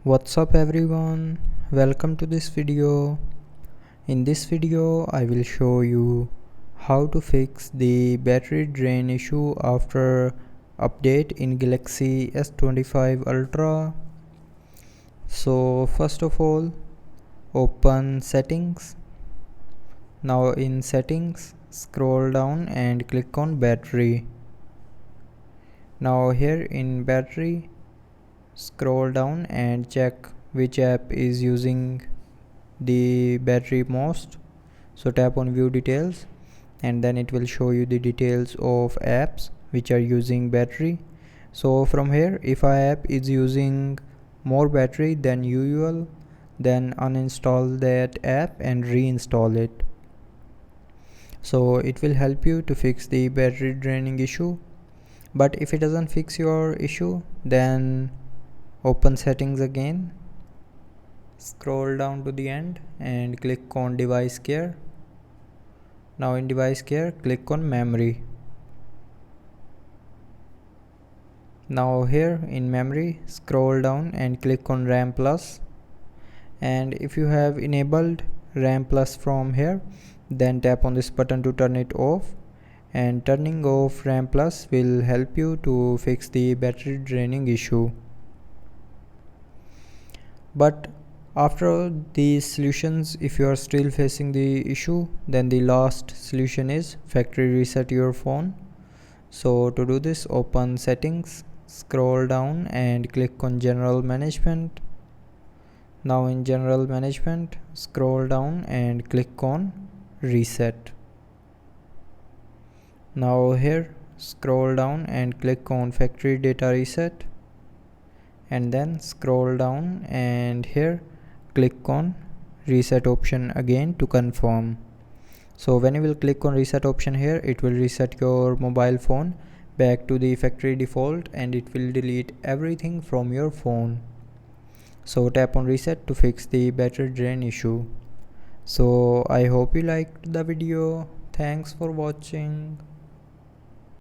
What's up everyone, welcome to this video. In this video I will show you how to fix the battery drain issue after update in Galaxy S25 Ultra. So first of all, open settings. Now in settings, scroll down and click on battery. Now here in battery, scroll down and check which app is using the battery most. So tap on view details and then it will show you the details of apps which are using battery. So from here, if a app is using more battery than usual, then uninstall that app and reinstall it. So it will help you to fix the battery draining issue. But if it doesn't fix your issue, then open settings again, scroll down to the end and click on device care. Now in device care, click on memory. Now here in memory, scroll down and click on RAM plus, and if you have enabled RAM plus from here, then tap on this button to turn it off, and turning off RAM plus will help you to fix the battery draining issue. But after these solutions, if you are still facing the issue, then the last solution is factory reset your phone. So to do this, open settings, scroll down and click on general management. Now in general management, scroll down and click on reset. Now here, scroll down and click on factory data reset, and then scroll down and here click on reset option again to confirm. So when you will click on reset option here, it will reset your mobile phone back to the factory default and it will delete everything from your phone. So tap on reset to fix the battery drain issue. So I hope you liked the video. Thanks for watching.